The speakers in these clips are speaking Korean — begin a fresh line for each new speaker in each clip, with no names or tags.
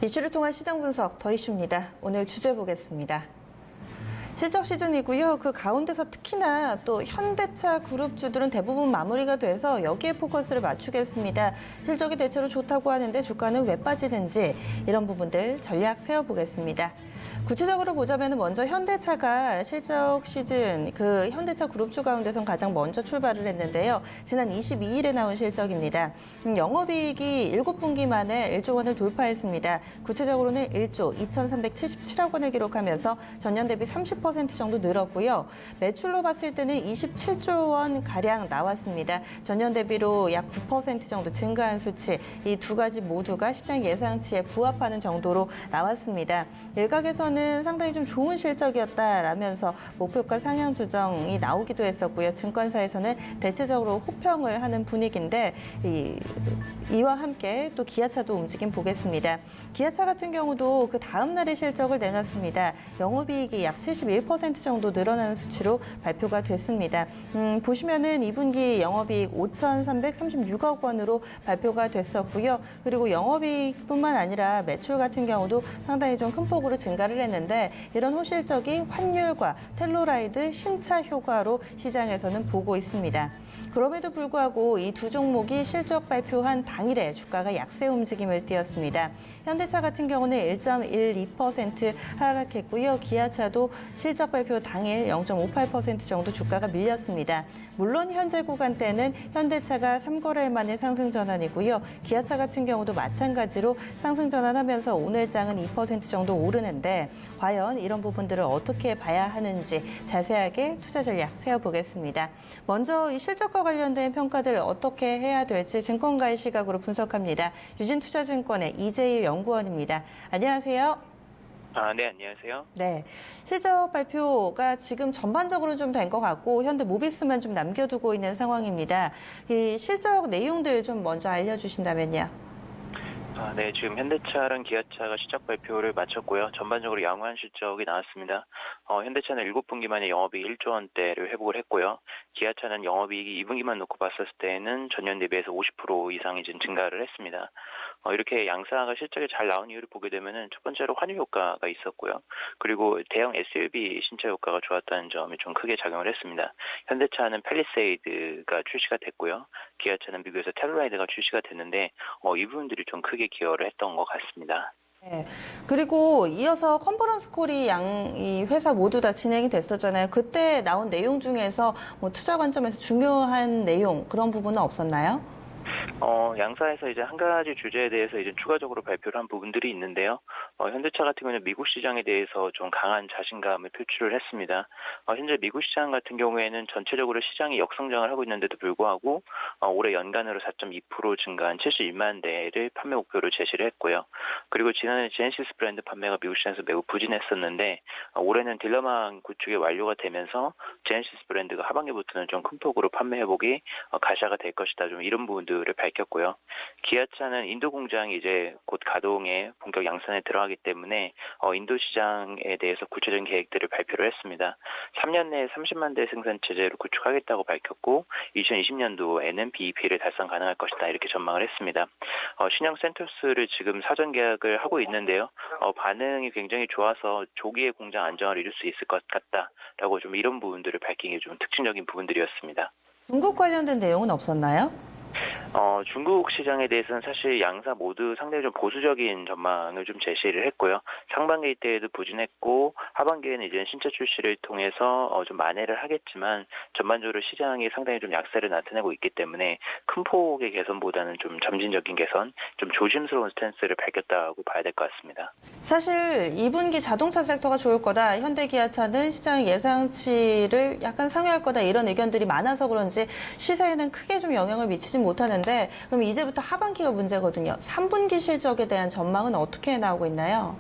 이슈를 통한 시장 분석 더 이슈입니다. 오늘 주제 보겠습니다. 실적 시즌이고요. 그 가운데서 특히나 또 현대차 그룹주들은 대부분 마무리가 돼서 여기에 포커스를 맞추겠습니다. 실적이 대체로 좋다고 하는데 주가는 왜 빠지는지 이런 부분들 전략 세워보겠습니다. 구체적으로 보자면 먼저 현대차가 실적 시즌 그 현대차 그룹주 가운데선 가장 먼저 출발을 했는데요. 지난 22일에 나온 실적입니다. 영업이익이 7분기 만에 1조 원을 돌파했습니다. 구체적으로는 1조 2,377억 원을 기록하면서 전년 대비 30% 정도 늘었고요. 매출로 봤을 때는 27조 원 가량 나왔습니다. 전년 대비로 약 9% 정도 증가한 수치. 이 두 가지 모두가 시장 예상치에 부합하는 정도로 나왔습니다. 일각에서는 상당히 좀 좋은 실적이었다라면서 목표가 상향 조정이 나오기도 했었고요. 증권사에서는 대체적으로 호평을 하는 분위기인데 이와 함께 또 기아차도 움직임 보겠습니다. 기아차 같은 경우도 그 다음 날의 실적을 내놨습니다. 영업이익이 약 71% 정도 늘어나는 수치로 발표가 됐습니다. 보시면은 2분기 영업이익 5,336억 원으로 발표가 됐었고요. 그리고 영업이익뿐만 아니라 매출 같은 경우도 상당히 좀 큰 폭으로 증가를 했는데 이런 호실적이 환율과 텔로라이드 신차 효과로 시장에서는 보고 있습니다. 그럼에도 불구하고 이 두 종목이 실적 발표한 당일에 주가가 약세 움직임을 띄었습니다. 현대차 같은 경우는 1.12% 하락했고요. 기아차도 실적 발표 당일 0.58% 정도 주가가 밀렸습니다. 물론 현재 구간대는 현대차가 3거래일 만에 상승 전환이고요. 기아차 같은 경우도 마찬가지로 상승 전환하면서 오늘 장은 2% 정도 오르는데 과연 이런 부분들을 어떻게 봐야 하는지 자세하게 투자 전략 세워보겠습니다. 먼저 이 실적과 관련된 평가들 어떻게 해야 될지 증권가의 시각으로 분석합니다. 유진투자증권의 이재일 연구원입니다. 안녕하세요.
네, 안녕하세요.
네, 실적 발표가 지금 전반적으로 좀 된 것 같고 현대 모비스만 좀 남겨두고 있는 상황입니다. 이 실적 내용들 좀 먼저 알려주신다면요.
네, 지금 현대차랑 기아차가 실적 발표를 마쳤고요. 전반적으로 양호한 실적이 나왔습니다. 현대차는 7분기 만에 영업이익 1조 원대를 회복을 했고요. 기아차는 영업이익이 2분기만 놓고 봤을 때는 전년 대비해서 50% 이상이 증가를 했습니다. 이렇게 양사가 실적이 잘 나온 이유를 보게 되면은 첫 번째로 환율 효과가 있었고요. 그리고 대형 SUV 신차 효과가 좋았다는 점이 좀 크게 작용을 했습니다. 현대차는 팰리세이드가 출시가 됐고요. 기아차는 미국에서 텔로라이드가 출시가 됐는데 이 부분들이 좀 크게 기여를 했던 것 같습니다.
네. 그리고 이어서 컨퍼런스 콜이 이 회사 모두 다 진행이 됐었잖아요. 그때 나온 내용 중에서 뭐 투자 관점에서 중요한 내용 그런 부분은 없었나요?
양사에서 이제 한 가지 주제에 대해서 이제 추가적으로 발표를 한 부분들이 있는데요. 현대차 같은 경우는 미국 시장에 대해서 좀 강한 자신감을 표출을 했습니다. 현재 미국 시장 같은 경우에는 전체적으로 시장이 역성장을 하고 있는데도 불구하고 올해 연간으로 4.2% 증가한 71만 대를 판매 목표로 제시를 했고요. 그리고 지난해 제네시스 브랜드 판매가 미국 시장에서 매우 부진했었는데 올해는 딜러망 구축이 완료가 되면서 제네시스 브랜드가 하반기부터는 좀 큰 폭으로 판매 회복이 가시화가 될 것이다. 좀 이런 부분들을 밝혔고요. 기아차는 인도 공장이 이제 곧 가동에 본격 양산에 들어가기 때문에 인도 시장에 대해서 구체적인 계획들을 발표를 했습니다. 3년 내에 30만 대 생산 체제를 구축하겠다고 밝혔고 2020년도에는 BEP를 달성 가능할 것이다 이렇게 전망을 했습니다. 신형 센토스를 지금 사전 계약을 하고 있는데요. 반응이 굉장히 좋아서 조기에 공장 안정을 이룰 수 있을 것 같다라고 좀 이런 부분들을 밝힌 게 좀 특징적인 부분들이었습니다.
중국 관련된 내용은 없었나요?
중국 시장에 대해서는 사실 양사 모두 상당히 좀 보수적인 전망을 좀 제시를 했고요. 상반기 때에도 부진했고 하반기에는 이제 신차 출시를 통해서 좀 만회를 하겠지만 전반적으로 시장이 상당히 좀 약세를 나타내고 있기 때문에 큰 폭의 개선보다는 좀 점진적인 개선, 좀 조심스러운 스탠스를 밝혔다고 봐야 될 것 같습니다.
사실 2분기 자동차 섹터가 좋을 거다. 현대기아차는 시장 예상치를 약간 상회할 거다. 이런 의견들이 많아서 그런지 시세에는 크게 좀 영향을 미치진 못하는데 그럼 이제부터 하반기가 문제거든요. 3분기 실적에 대한 전망은 어떻게 나오고 있나요?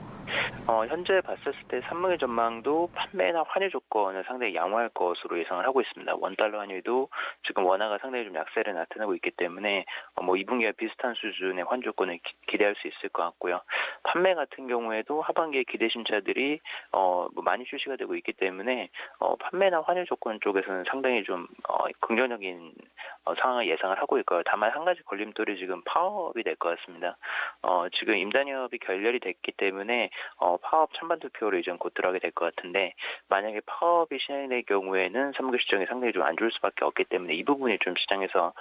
현재 봤을 때 3분기 전망도 판매나 환율 조건을 상당히 양호할 것으로 예상을 하고 있습니다. 원달러 환율도 지금 원화가 상당히 좀 약세를 나타내고 있기 때문에 뭐 2분기와 비슷한 수준의 환조권을 기대할 수 있을 것 같고요. 판매 같은 경우에도 하반기에 기대 신차들이 뭐 많이 출시가 되고 있기 때문에 판매나 환율 조건 쪽에서는 상당히 좀 긍정적인 상황을 예상을 하고 있고요. 다만 한 가지 걸림돌이 지금 파업이 될 것 같습니다. 지금 임단협이 결렬이 됐기 때문에 파업 찬반 투표로 이제 곧 들어가게 될 것 같은데 만약에 파업이 시행될 경우에는 3월 시장이 상당히 좀 안 좋을 수밖에 없기 때문에 이 부분이 좀 시장에서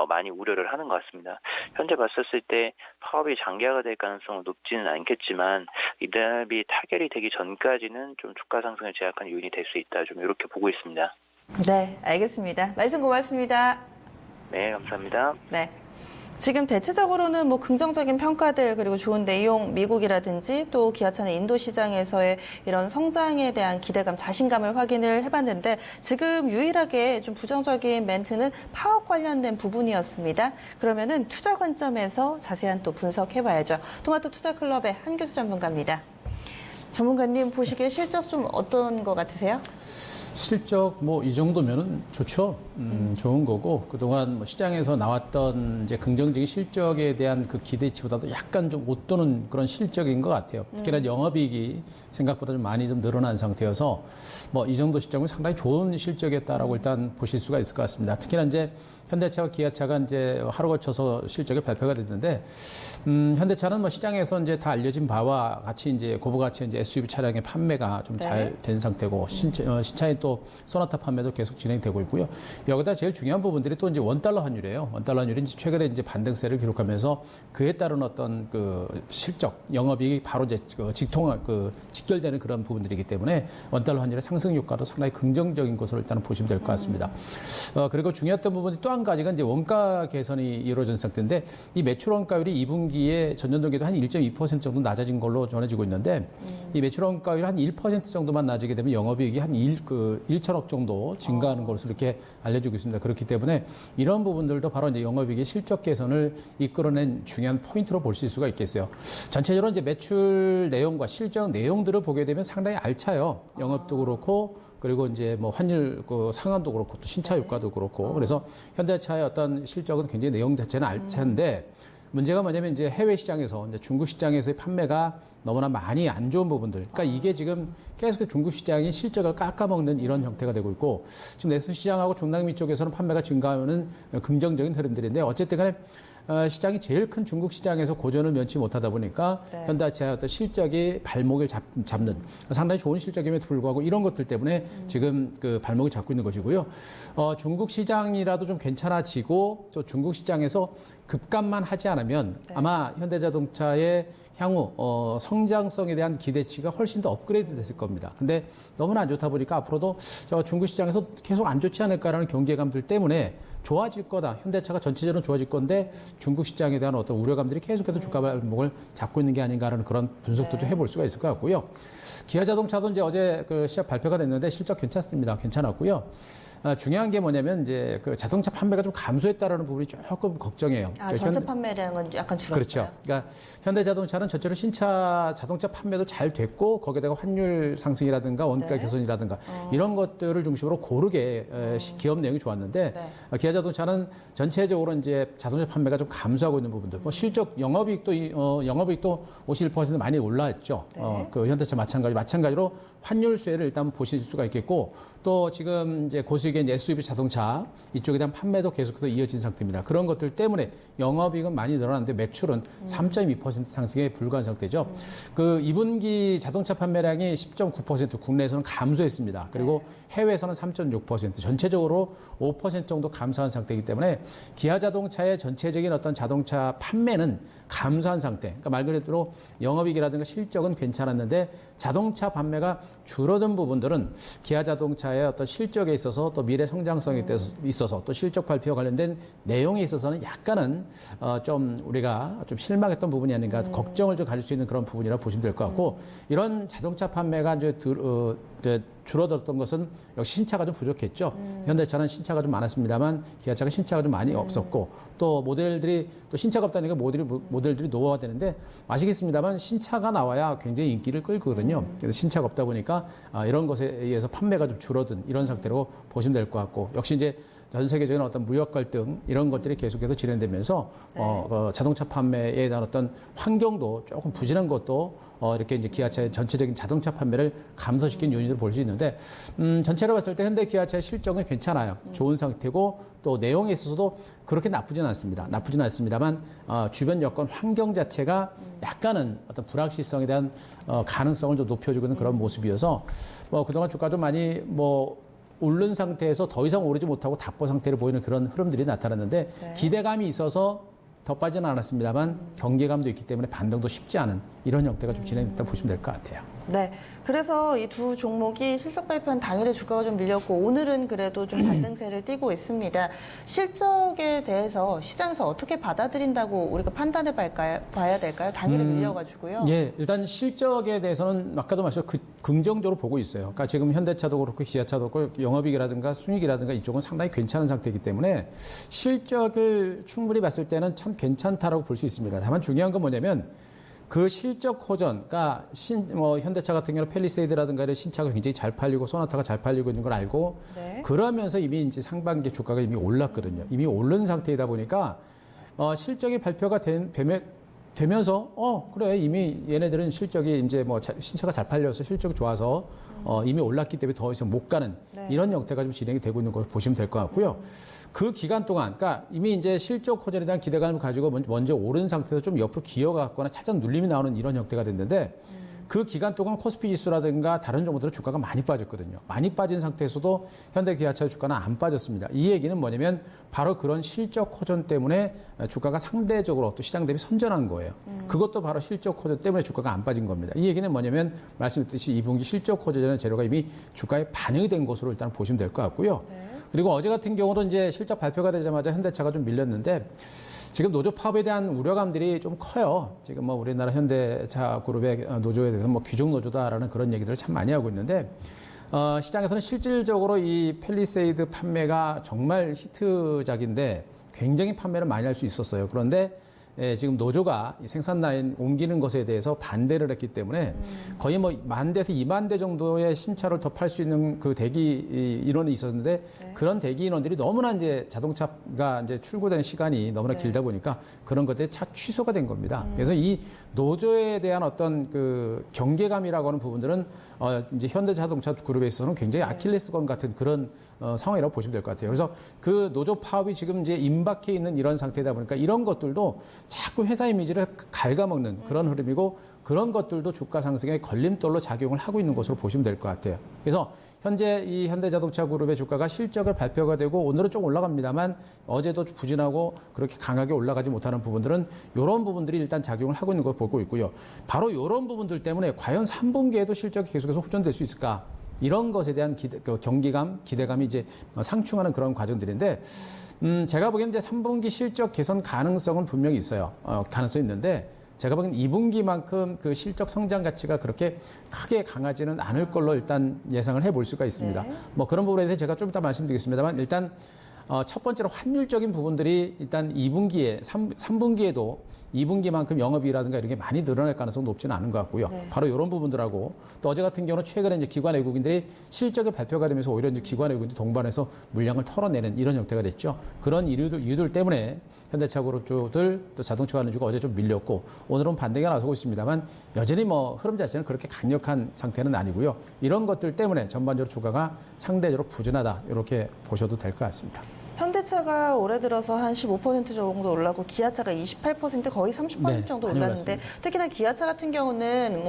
많이 우려를 하는 것 같습니다. 현재 봤었을 때 파업이 장기화가 될 가능성은 높지는 않겠지만 임단협이 타결이 되기 전까지는 좀 주가 상승을 제약하는 요인이 될 수 있다. 좀 이렇게 보고 있습니다.
네, 알겠습니다. 말씀 고맙습니다.
네, 감사합니다.
네. 지금 대체적으로는 뭐 긍정적인 평가들 그리고 좋은 내용 미국이라든지 또 기아차는 인도 시장에서의 이런 성장에 대한 기대감, 자신감을 확인을 해봤는데 지금 유일하게 좀 부정적인 멘트는 파업 관련된 부분이었습니다. 그러면은 투자 관점에서 자세한 또 분석해봐야죠. 토마토 투자클럽의 한교수 전문가입니다. 전문가님 보시기에 실적 좀 어떤 것 같으세요?
실적 뭐 이 정도면은 좋죠. 좋은 거고 그동안 뭐 시장에서 나왔던 이제 긍정적인 실적에 대한 그 기대치보다도 약간 좀 웃도는 그런 실적인 것 같아요. 특히나 영업이익이 생각보다 좀 많이 좀 늘어난 상태여서 뭐 이 정도 실적은 상당히 좋은 실적이었다라고 일단 보실 수가 있을 것 같습니다. 특히나 이제 현대차와 기아차가 이제 하루 거쳐서 실적이 발표가 됐는데 현대차는 뭐 시장에서 이제 다 알려진 바와 같이 이제 고부가치 이제 SUV 차량의 판매가 좀 잘 된 상태고 신차인 또 소나타 판매도 계속 진행되고 있고요. 여기다 제일 중요한 부분들이 또 이제 원달러 환율이에요. 원달러 환율이 이제 최근에 이제 반등세를 기록하면서 그에 따른 어떤 그 실적, 영업이익이 바로 이제 직결되는 그런 부분들이기 때문에 원달러 환율의 상승 효과도 상당히 긍정적인 것으로 일단은 보시면 될 것 같습니다. 그리고 중요했던 부분이 또 한 가지가 이제 원가 개선이 이루어진 상태인데 이 매출 원가율이 2분기에 전년 동기도 한 1.2% 정도 낮아진 걸로 전해지고 있는데 이 매출 원가율이 한 1% 정도만 낮아지게 되면 영업이익이 한 1천억 정도 증가하는 것으로 이렇게 알려지고 있습니다. 그렇기 때문에 이런 부분들도 바로 이제 영업이익의 실적 개선을 이끌어낸 중요한 포인트로 볼 수가 있겠어요. 전체적으로 이제 매출 내용과 실적 내용들을 보게 되면 상당히 알차요. 영업도 그렇고 그리고 이제 뭐 환율 그 상한도 그렇고 또 신차 효과도 그렇고 그래서 현대차의 어떤 실적은 굉장히 내용 자체는 알찬데 문제가 뭐냐면 이제 해외 시장에서 이제 중국 시장에서의 판매가 너무나 많이 안 좋은 부분들. 그러니까 이게 지금 계속 중국 시장이 실적을 깎아먹는 이런 형태가 되고 있고 지금 내수 시장하고 중남미 쪽에서는 판매가 증가하는 긍정적인 흐름들인데 어쨌든 간에 시장이 제일 큰 중국 시장에서 고전을 면치 못하다 보니까 현대차의 어떤 실적이 발목을 잡는 상당히 좋은 실적임에도 불구하고 이런 것들 때문에 지금 그 발목을 잡고 있는 것이고요. 중국 시장이라도 좀 괜찮아지고 또 중국 시장에서 급감만 하지 않으면 아마 현대자동차의 향후 성장성에 대한 기대치가 훨씬 더 업그레이드 됐을 겁니다. 근데 너무나 안 좋다 보니까 앞으로도 중국 시장에서 계속 안 좋지 않을까라는 경계감들 때문에 좋아질 거다. 현대차가 전체적으로 좋아질 건데 중국 시장에 대한 어떤 우려감들이 계속해서 주가 발목을 잡고 있는 게 아닌가라는 그런 분석도 좀 해볼 수가 있을 것 같고요. 기아 자동차도 이제 어제 그 시합 발표가 됐는데 실적 괜찮습니다. 괜찮았고요. 중요한 게 뭐냐면 이제 그 자동차 판매가 좀 감소했다라는 부분이 조금 걱정이에요.
전체 판매량은 약간 줄었어요.
그렇죠. 그러니까 현대자동차는 전체로 신차 자동차 판매도 잘 됐고 거기에다가 환율 상승이라든가 원가 개선이라든가 이런 것들을 중심으로 고르게 기업 내용이 좋았는데 기아자동차는 전체적으로 이제 자동차 판매가 좀 감소하고 있는 부분들. 뭐 실적 영업이익도 51% 많이 올라왔죠. 그 현대차 마찬가지로 환율 수혜를 일단 보실 수가 있겠고 또 지금 이제 고수익의 SUV 자동차 이쪽에 대한 판매도 계속해서 이어진 상태입니다. 그런 것들 때문에 영업이익은 많이 늘어났는데 매출은 3.2% 상승에 불과한 상태죠. 그 2분기 자동차 판매량이 10.9% 국내에서는 감소했습니다. 그리고 해외에서는 3.6% 전체적으로 5% 정도 감소한 상태이기 때문에 기아 자동차의 전체적인 어떤 자동차 판매는 감소한 상태. 그러니까 말 그대로 영업이익이라든가 실적은 괜찮았는데 자동차 판매가 줄어든 부분들은 기아 자동차의 어떤 실적에 있어서 또 미래 성장성에 있어서 또 실적 발표와 관련된 내용에 있어서는 약간은 좀 우리가 좀 실망했던 부분이 아닌가 걱정을 좀 가질 수 있는 그런 부분이라 보시면 될 것 같고 이런 자동차 판매가 이제 줄어들었던 것은 역시 신차가 좀 부족했죠. 현대차는 신차가 좀 많았습니다만 기아차가 신차가 좀 많이 없었고 또 모델들이 또 신차가 없다니까 모델들이 노후화되는데 아시겠습니다만 신차가 나와야 굉장히 인기를 끌거든요. 그래서 신차가 없다 보니까 이런 것에 의해서 판매가 좀 줄어든 이런 상태로 보시면 될 것 같고 역시 이제 전 세계적인 어떤 무역 갈등 이런 것들이 계속해서 진행되면서 자동차 판매에 대한 어떤 환경도 조금 부진한 것도 이렇게 이제 기아차의 전체적인 자동차 판매를 감소시킨 요인으로 볼 수 있는데 전체로 봤을 때 현대 기아차의 실적은 괜찮아요. 좋은 상태고 또 내용에 있어서도 그렇게 나쁘진 않습니다. 나쁘진 않습니다만 주변 여건 환경 자체가 약간은 어떤 불확실성에 대한 가능성을 좀 높여주고 있는 그런 모습이어서 그동안 주가도 많이 오른 상태에서 더 이상 오르지 못하고 답보 상태를 보이는 그런 흐름들이 나타났는데
네.
기대감이 있어서 더 빠지는 않았습니다만 경계감도 있기 때문에 반등도 쉽지 않은 이런 형태가 좀 진행됐다 보시면 될 것 같아요.
네. 그래서 이 두 종목이 실적 발표한 당일에 주가가 좀 밀렸고 오늘은 그래도 좀 반등세를 띠고 있습니다. 실적에 대해서 시장에서 어떻게 받아들인다고 우리가 판단해 봐야 될까요? 당일에 밀려가지고요.
예, 일단 실적에 대해서는 아까도 말씀드렸 긍정적으로 보고 있어요. 그러니까 지금 현대차도 그렇고 기아차도 그렇고 영업이익이라든가 순이익이라든가 이쪽은 상당히 괜찮은 상태이기 때문에 실적을 충분히 봤을 때는 참 괜찮다라고 볼 수 있습니다. 다만 중요한 건 뭐냐면 그 실적 호전, 그러니까 현대차 같은 경우는 팰리세이드라든가 이런 신차가 굉장히 잘 팔리고 소나타가 잘 팔리고 있는 걸 알고
네.
그러면서 이미 이제 상반기 주가가 이미 올랐거든요. 이미 오른 상태이다 보니까 실적이 발표가 되면서 그래 이미 얘네들은 실적이 이제 신차가 잘 팔려서 실적이 좋아서 이미 올랐기 때문에 더 이상 못 가는
네.
이런 형태가 좀 진행이 되고 있는 걸 보시면 될 것 같고요. 그 기간 동안, 그러니까 이미 이제 실적 호전에 대한 기대감을 가지고 먼저 오른 상태에서 좀 옆으로 기어갔거나 살짝 눌림이 나오는 이런 형태가 됐는데 그 기간 동안 코스피 지수라든가 다른 종목들은 주가가 많이 빠졌거든요. 많이 빠진 상태에서도 현대 기아차 주가는 안 빠졌습니다. 이 얘기는 뭐냐면 바로 그런 실적 호전 때문에 주가가 상대적으로 또 시장 대비 선전한 거예요. 그것도 바로 실적 호전 때문에 주가가 안 빠진 겁니다. 이 얘기는 뭐냐면 말씀드렸듯이 2분기 실적 호전의 재료가 이미 주가에 반영이 된 것으로 일단 보시면 될 것 같고요.
네.
그리고 어제 같은 경우도 이제 실적 발표가 되자마자 현대차가 좀 밀렸는데 지금 노조 파업에 대한 우려감들이 좀 커요. 지금 우리나라 현대차 그룹의 노조에 대해서 귀족 노조다라는 그런 얘기들을 참 많이 하고 있는데 시장에서는 실질적으로 이 팰리세이드 판매가 정말 히트작인데 굉장히 판매를 많이 할 수 있었어요. 그런데 지금 노조가 이 생산 라인 옮기는 것에 대해서 반대를 했기 때문에 거의 10,000대에서 20,000대 정도의 신차를 더 팔 수 있는 그 대기 인원이 있었는데
네.
그런 대기 인원들이 너무나 이제 자동차가 이제 출고되는 시간이 너무나
네.
길다 보니까 그런 것들이 차 취소가 된 겁니다. 그래서 이 노조에 대한 어떤 그 경계감이라고 하는 부분들은 이제 현대자동차 그룹에 있어서는 굉장히 아킬레스건 같은 그런 상황이라고 보시면 될 것 같아요. 그래서 그 노조 파업이 지금 이제 임박해 있는 이런 상태다 보니까 이런 것들도 자꾸 회사 이미지를 갉아먹는 그런 흐름이고 그런 것들도 주가 상승에 걸림돌로 작용을 하고 있는 것으로 보시면 될 것 같아요. 그래서 현재 이 현대자동차 그룹의 주가가 실적을 발표가 되고 오늘은 좀 올라갑니다만 어제도 부진하고 그렇게 강하게 올라가지 못하는 부분들은 이런 부분들이 일단 작용을 하고 있는 걸 보고 있고요. 바로 이런 부분들 때문에 과연 3분기에도 실적이 계속해서 호전될 수 있을까? 이런 것에 대한 기대감이 이제 상충하는 그런 과정들인데 제가 보기에는 이제 3분기 실적 개선 가능성은 분명히 있어요. 가능성이 있는데 제가 보기엔 2분기만큼 그 실적 성장 가치가 그렇게 크게 강하지는 않을 걸로 일단 예상을 해볼 수가 있습니다.
네.
그런 부분에 대해서 제가 좀 이따 말씀드리겠습니다만 일단 첫 번째로 환율적인 부분들이 일단 3분기에도 2분기만큼 영업이익이라든가 이런 게 많이 늘어날 가능성은 높지는 않은 것 같고요.
네.
바로 이런 부분들하고 또 어제 같은 경우는 최근에 이제 기관 외국인들이 실적이 발표가 되면서 오히려 이제 기관 외국인들이 동반해서 물량을 털어내는 이런 형태가 됐죠. 그런 이유들 때문에 현대차 그룹주들 또 자동차 관련주가 어제 좀 밀렸고 오늘은 반등이 나서고 있습니다만 여전히 흐름 자체는 그렇게 강력한 상태는 아니고요. 이런 것들 때문에 전반적으로 주가가 상대적으로 부진하다 이렇게 보셔도 될 것 같습니다.
현대차가 올해 들어서 한 15% 정도 올랐고 기아차가 28% 거의 30%
네,
정도
많이
올랐는데
올랐습니다.
특히나 기아차 같은 경우는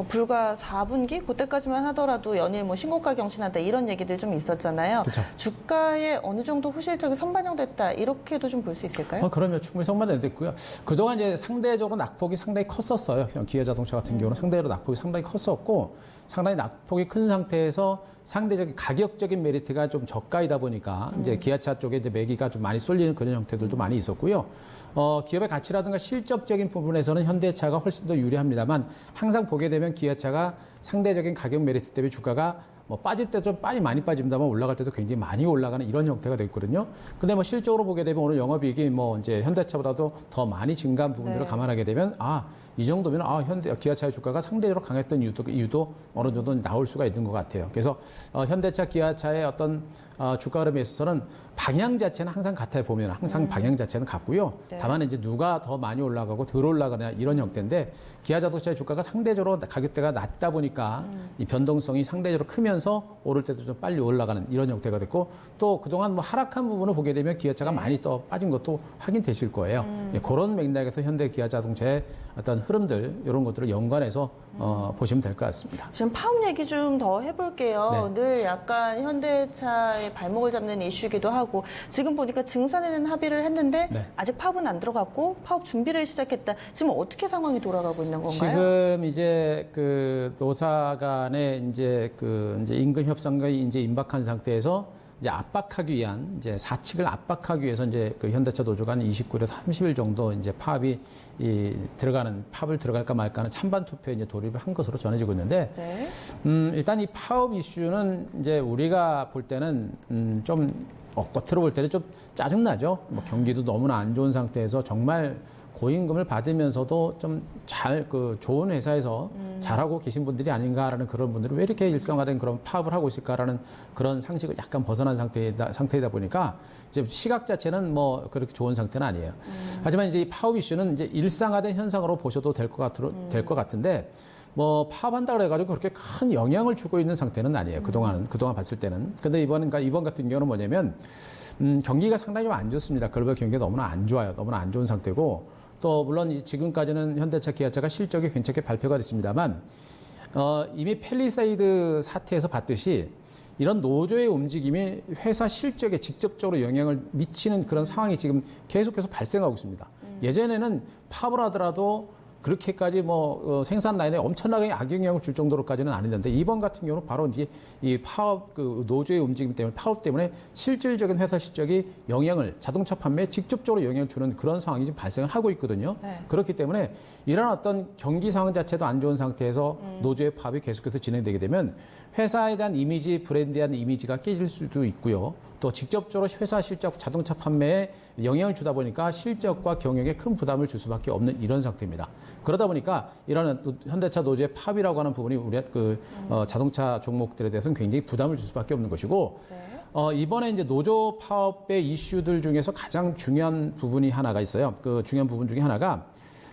불과 4분기 그때까지만 하더라도 연일 신고가 경신한다 이런 얘기들 좀 있었잖아요.
그렇죠.
주가에 어느 정도 후실적이 선반영됐다 이렇게도 좀 볼 수 있을까요?
그러면 충분히 선반영됐고요. 그동안 이제 상대적으로 낙폭이 상당히 컸었어요. 기아자동차 같은 경우는 상대적으로 낙폭이 상당히 컸었고 상당히 낙폭이 큰 상태에서 상대적인 가격적인 메리트가 좀 저가이다 보니까 이제 기아차 쪽에 이제 매기가 좀 많이 쏠리는 그런 형태들도 많이 있었고요. 기업의 가치라든가 실적적인 부분에서는 현대차가 훨씬 더 유리합니다만 항상 보게 되면 기아차가 상대적인 가격 메리트 때문에 주가가 뭐 빠질 때 좀 많이 빠집니다만 올라갈 때도 굉장히 많이 올라가는 이런 형태가 됐거든요. 근데 뭐 실적으로 보게 되면 오늘 영업이익이 뭐 이제 현대차보다도 더 많이 증가한 부분들을
네.
감안하게 되면 이 정도면 기아차의 주가가 상대적으로 강했던 이유도 어느 정도 나올 수가 있는 것 같아요. 그래서 현대차, 기아차의 어떤 주가 흐름에 있어서는 방향 자체는 항상 같아요. 보면 항상 방향 자체는 같고요.
네.
다만 이제 누가 더 많이 올라가고 덜 올라가냐 이런 형태인데 기아자동차의 주가가 상대적으로 가격대가 낮다 보니까 이 변동성이 상대적으로 크면서 오를 때도 좀 빨리 올라가는 이런 형태가 됐고 또 그동안 뭐 하락한 부분을 보게 되면 기아차가 많이 또 빠진 것도 확인되실 거예요. 예, 그런 맥락에서 현대 기아자동차의 어떤 흐름들 이런 것들을 연관해서 보시면 될 것 같습니다.
지금 파업 얘기 좀 더 해볼게요.
네.
늘 약간 현대차의 발목을 잡는 이슈이기도 하고 지금 보니까 증산에는 합의를 했는데
네.
아직 파업은 안 들어갔고 파업 준비를 시작했다. 지금 어떻게 상황이 돌아가고 있는 건가요?
지금 이제 그 노사 간의 이제 임금 협상과 이제 임박한 상태에서 이제 압박하기 위한 이제 사측을 압박하기 위해서 이제 그 현대차 노조가 한 29일에서 30일 정도 이제 파업을 들어갈까 말까 하는 찬반 투표에 이제 돌입을 한 것으로 전해지고 있는데
네.
일단 이 파업 이슈는 이제 우리가 볼 때는 좀 겉으로 볼 때는 좀 짜증나죠. 뭐 경기도 너무나 안 좋은 상태에서 정말 고임금을 받으면서도 좀 좋은 회사에서 잘하고 계신 분들이 아닌가라는 그런 분들이 왜 이렇게 일상화된 그런 파업을 하고 있을까라는 그런 상식을 약간 벗어난 상태이다 보니까 이제 시각 자체는 뭐 그렇게 좋은 상태는 아니에요. 하지만 이제 이 파업 이슈는 이제 일상화된 현상으로 보셔도 될 것 같은데 뭐 파업한다 그래가지고 그렇게 큰 영향을 주고 있는 상태는 아니에요. 그동안 봤을 때는. 근데 이번 같은 경우는 뭐냐면 경기가 상당히 좀 안 좋습니다. 글로벌 경기가 너무나 안 좋아요. 너무나 안 좋은 상태고 또 물론 지금까지는 현대차, 기아차가 실적이 괜찮게 발표가 됐습니다만 이미 팰리세이드 사태에서 봤듯이 이런 노조의 움직임이 회사 실적에 직접적으로 영향을 미치는 그런 상황이 지금 계속해서 발생하고 있습니다. 예전에는 파업을 하더라도 그렇게까지 생산 라인에 엄청나게 악영향을 줄 정도로까지는 아니는데 이번 같은 경우는 바로 이제 이 파업 노조의 움직임 때문에 파업 때문에 실질적인 회사 실적이 자동차 판매에 직접적으로 영향을 주는 그런 상황이 지금 발생을 하고 있거든요.
네.
그렇기 때문에 이런 어떤 경기 상황 자체도 안 좋은 상태에서 노조의 파업이 계속해서 진행되게 되면 회사에 대한 이미지, 브랜드에 대한 이미지가 깨질 수도 있고요. 또 직접적으로 회사 실적, 자동차 판매에 영향을 주다 보니까 실적과 경영에 큰 부담을 줄 수밖에 없는 이런 상태입니다. 그러다 보니까 이런 현대차 노조의 파업이라고 하는 부분이 우리 자동차 종목들에 대해서는 굉장히 부담을 줄 수밖에 없는 것이고 이번에 이제 노조 파업의 이슈들 중에서 가장 중요한 부분이 하나가 있어요. 그 중요한 부분 중에 하나가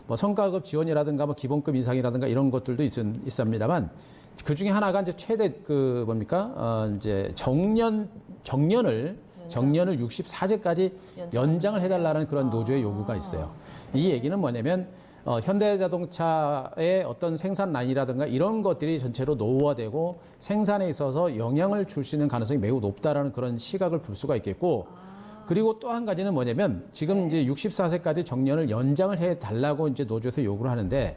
뭐 성과급 지원이라든가 뭐 기본급 인상이라든가 이런 것들도 있습니다만 그 중에 하나가 이제 최대 이제 정년을 64세까지 연장을 해달라는 그런 노조의 요구가 있어요. 이 얘기는 뭐냐면 현대자동차의 어떤 생산 라인이라든가 이런 것들이 전체로 노후화되고 생산에 있어서 영향을 줄 수 있는 가능성이 매우 높다라는 그런 시각을 볼 수가 있겠고 그리고 또 한 가지는 뭐냐면 지금 이제 64세까지 정년을 연장을 해달라고 이제 노조에서 요구를 하는데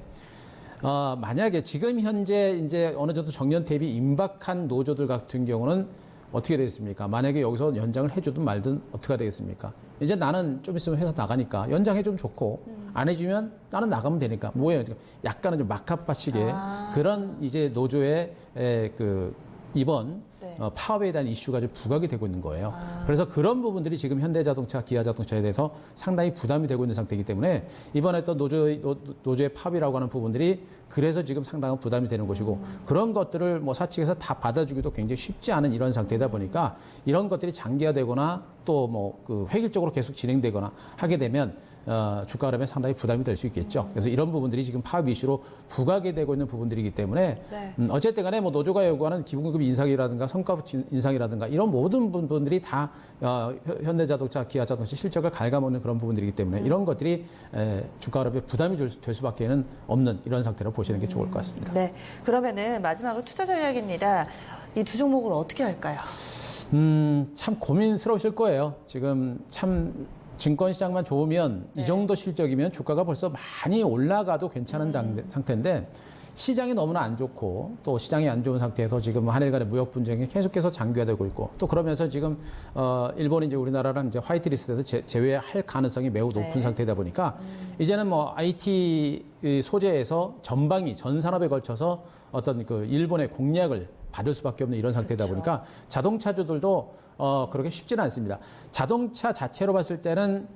만약에 지금 현재 이제 어느 정도 정년 대비 임박한 노조들 같은 경우는 어떻게 되겠습니까? 만약에 여기서 연장을 해주든 말든 어떻게 되겠습니까? 이제 나는 좀 있으면 회사 나가니까 연장해주면 좋고 안 해주면 나는 나가면 되니까 뭐예요? 약간은 좀 막합바식의 그런 이제 노조의 이번 파업에 대한 이슈가 좀 부각이 되고 있는 거예요. 그래서 그런 부분들이 지금 현대자동차, 기아자동차에 대해서 상당히 부담이 되고 있는 상태이기 때문에 이번에 또 노조의 파업이라고 하는 부분들이 그래서 지금 상당한 부담이 되는 것이고 그런 것들을 사측에서 다 받아주기도 굉장히 쉽지 않은 이런 상태이다 보니까 이런 것들이 장기화되거나 또 획일적으로 계속 진행되거나 하게 되면 주가 흐름에 상당히 부담이 될 수 있겠죠. 그래서 이런 부분들이 지금 파업 이슈로 부각이 되고 있는 부분들이기 때문에
네.
어쨌든 간에 노조가 요구하는 기본급 인상이라든가 성과급 인상이라든가 이런 모든 부분들이 다 현대자동차, 기아자동차 실적을 갉아먹는 그런 부분들이기 때문에 이런 것들이 주가 흐름에 부담이 될 수밖에 없는 이런 상태로 보시는 게 좋을 것 같습니다.
네. 그러면은 마지막으로 투자 전략입니다. 이 두 종목을 어떻게 할까요?
참 고민스러우실 거예요. 지금 참 증권시장만 좋으면 이 정도 실적이면 주가가 벌써 많이 올라가도 괜찮은 상태인데 시장이 너무나 안 좋고 또 시장이 안 좋은 상태에서 지금 한일 간의 무역 분쟁이 계속해서 장기화되고 있고 또 그러면서 지금 일본이 이제 우리나라랑 이제 화이트리스트에서 제외할 가능성이 매우 높은 상태이다 보니까 이제는 IT 소재에서 전 산업에 걸쳐서 어떤 일본의 공략을 받을 수밖에 없는 이런 상태이다 보니까 자동차주들도 그렇게 쉽지는 않습니다. 자동차 자체로 봤을 때는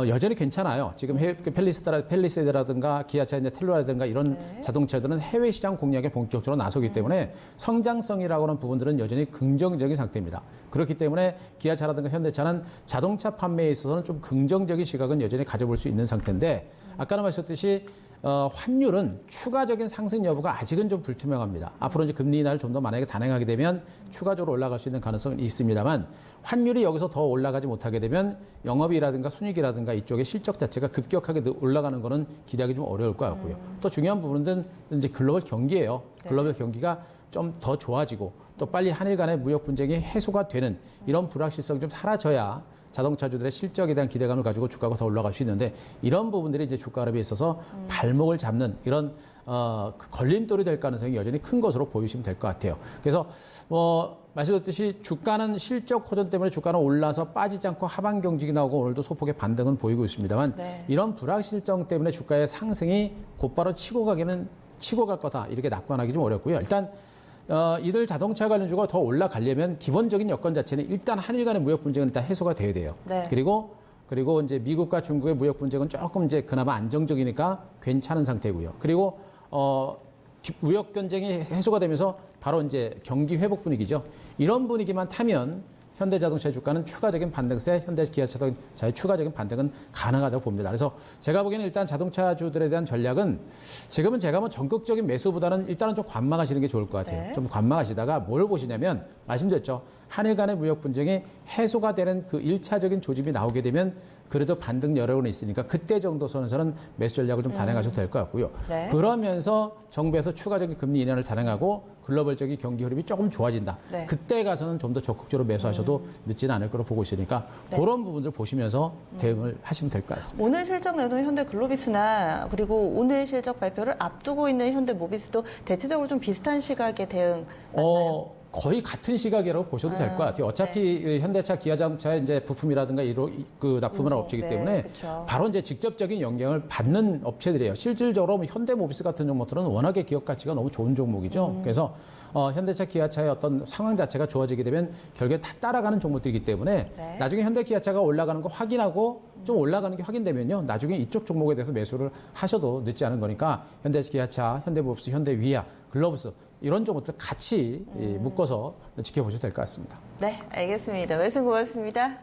여전히 괜찮아요. 지금 펠리세이드라든가 기아차 이제 텔루라든가 이런 자동차들은 해외 시장 공략에 본격적으로 나서기 때문에 성장성이라고 하는 부분들은 여전히 긍정적인 상태입니다. 그렇기 때문에 기아차라든가 현대차는 자동차 판매에 있어서는 좀 긍정적인 시각은 여전히 가져볼 수 있는 상태인데 아까는 말씀드렸듯이 환율은 추가적인 상승 여부가 아직은 좀 불투명합니다. 앞으로 이제 금리 인하를 좀 더 만약에 단행하게 되면 추가적으로 올라갈 수 있는 가능성은 있습니다만 환율이 여기서 더 올라가지 못하게 되면 영업이라든가 순이익이라든가 이쪽의 실적 자체가 급격하게 올라가는 거는 기대하기 좀 어려울 것 같고요. 또 중요한 부분은 이제 글로벌 경기예요. 글로벌 경기가 좀 더 좋아지고 또 빨리 한일 간의 무역 분쟁이 해소가 되는 이런 불확실성이 좀 사라져야 자동차주들의 실적에 대한 기대감을 가지고 주가가 더 올라갈 수 있는데 이런 부분들이 이제 주가 흐름에 있어서 발목을 잡는 이런 그 걸림돌이 될 가능성이 여전히 큰 것으로 보시면 될 것 같아요. 그래서 말씀드렸듯이 주가는 실적 호전 때문에 주가는 올라서 빠지지 않고 하방 경직이 나오고 오늘도 소폭의 반등은 보이고 있습니다만 이런 불확실성 때문에 주가의 상승이 곧바로 치고 갈 거다 이렇게 낙관하기 좀 어렵고요. 일단 이들 자동차 관련주가 더 올라가려면 기본적인 여건 자체는 일단 한일 간의 무역 분쟁은 일단 해소가 돼야 돼요. 그리고 이제 미국과 중국의 무역 분쟁은 조금 이제 그나마 안정적이니까 괜찮은 상태고요. 그리고 무역 경쟁이 해소가 되면서 바로 이제 경기 회복 분위기죠. 이런 분위기만 타면 현대자동차의 주가는 추가적인 반등세, 현대기아차의 추가적인 반등은 가능하다고 봅니다. 그래서 제가 보기에는 일단 자동차주들에 대한 전략은 지금은 제가 뭐 전극적인 매수보다는 일단은 좀 관망하시는 게 좋을 것 같아요. 좀 관망하시다가 뭘 보시냐면 말씀드렸죠. 한일 간의 무역 분쟁이 해소가 되는 그 1차적인 조짐이 나오게 되면 그래도 반등 여력은 있으니까 그때 정도 선에서는 매수 전략을 좀 단행하셔도 될 것 같고요. 그러면서 정부에서 추가적인 금리 인하를 단행하고 글로벌적인 경기 흐름이 조금 좋아진다. 그때 가서는 좀 더 적극적으로 매수하셔도 늦지는 않을 거로 보고 있으니까 그런 부분들 보시면서 대응을 하시면 될 것 같습니다.
오늘 실적 내놓은 현대글로비스나 그리고 오늘 실적 발표를 앞두고 있는 현대모비스도 대체적으로 좀 비슷한 시각의 대응 맞나요?
거의 같은 시각이라고 보셔도 될 것 같아요. 어차피 현대차, 기아자동차의 이제 부품이라든가 그 납품하는 업체이기 때문에 바로 이제 직접적인 영향을 받는 업체들이에요. 실질적으로 현대모비스 같은 종목들은 워낙에 기업 가치가 너무 좋은 종목이죠. 그래서 현대차, 기아차의 어떤 상황 자체가 좋아지게 되면 결국에 다 따라가는 종목들이기 때문에 나중에 현대, 기아차가 올라가는 거 확인하고 좀 올라가는 게 확인되면요. 나중에 이쪽 종목에 대해서 매수를 하셔도 늦지 않은 거니까 현대, 기아차, 현대모비스, 현대위아, 글로브스 이런 종목들 같이 묶어서 지켜보셔도 될 것 같습니다.
네, 알겠습니다. 말씀 고맙습니다.